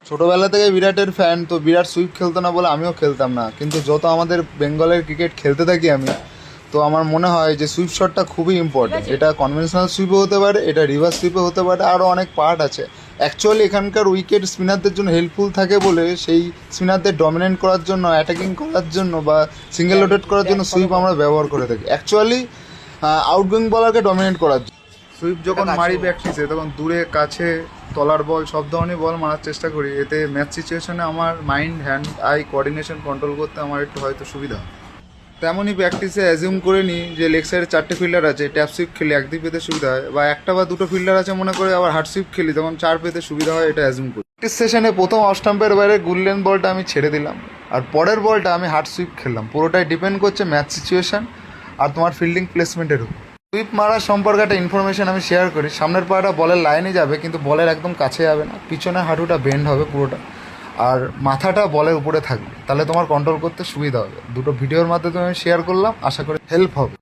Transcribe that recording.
ছোটোবেলা থেকে বিরাটের ফ্যান, তো বিরাট সুইপ খেলতো না বলে আমিও খেলতাম না, কিন্তু যত আমাদের বেঙ্গলের ক্রিকেট খেলতে থাকি আমি, তো আমার মনে হয় যে সুইপ শটটা খুবই ইম্পর্টেন্ট। এটা কনভেনশনাল সুইপও হতে পারে, এটা রিভার্স সুইপও হতে পারে, আরও অনেক পার্ট আছে। অ্যাকচুয়ালি এখানকার উইকেট স্পিনারদের জন্য হেল্পফুল থাকে বলে সেই স্পিনারদের ডমিনেট করার জন্য, অ্যাটাকিং করার জন্য বা সিঙ্গেল রোটেট করার জন্য সুইপ আমরা ব্যবহার করে থাকি। অ্যাকচুয়ালি আউটগোয়িং বলারকে ডমিনেট করার জন্য সুইপ যখন মারি প্র্যাকটিসে, তখন দূরে কাছে তলার বল সব ধরনের বল মারার চেষ্টা করি। এতে ম্যাচ সিচুয়েশনে আমার mind hand I coordination control করতে আমার একটু হয়তো সুবিধা হয়। তেমনই প্র্যাকটিসে অ্যাজিউম করে নিই যে লেগ সাইডে 4টে ফিল্ডার আছে, ট্যাপ সুইপ খেলি একদিক পেতে সুবিধা হয়, বা একটা বা দুটো ফিল্ডার আছে মনে করে আবার হার্ড সুইপ খেলি, তখন 4 পেতে সুবিধা হয়, এটা অ্যাজিউম করি। প্র্যাকটিস সেশনে প্রথম অফ স্টাম্পের বাইরে গুললেন বলটা আমি ছেড়ে দিলাম, আর পরের বলটা আমি হার্ড সুইপ খেললাম। পুরোটাই ডিপেন্ড করছে ম্যাচ সিচুয়েশন আর তোমার ফিল্ডিং প্লেসমেন্টের উপর। সুইপ মারার সম্পর্কে একটা ইনফরমেশন আমি শেয়ার করি। সামনের পাটা বলের লাইনে যাবে, কিন্তু বলের একদম কাছে যাবে না, পিছনে হাঁটুটা বেন্ড হবে পুরোটা, আর মাথাটা বলের উপরে থাকবে, তাহলে তোমার কন্ট্রোল করতে সুবিধা হবে। দুটো ভিডিওর মাধ্যমে আমি শেয়ার করলাম, আশা করি হেল্প হবে।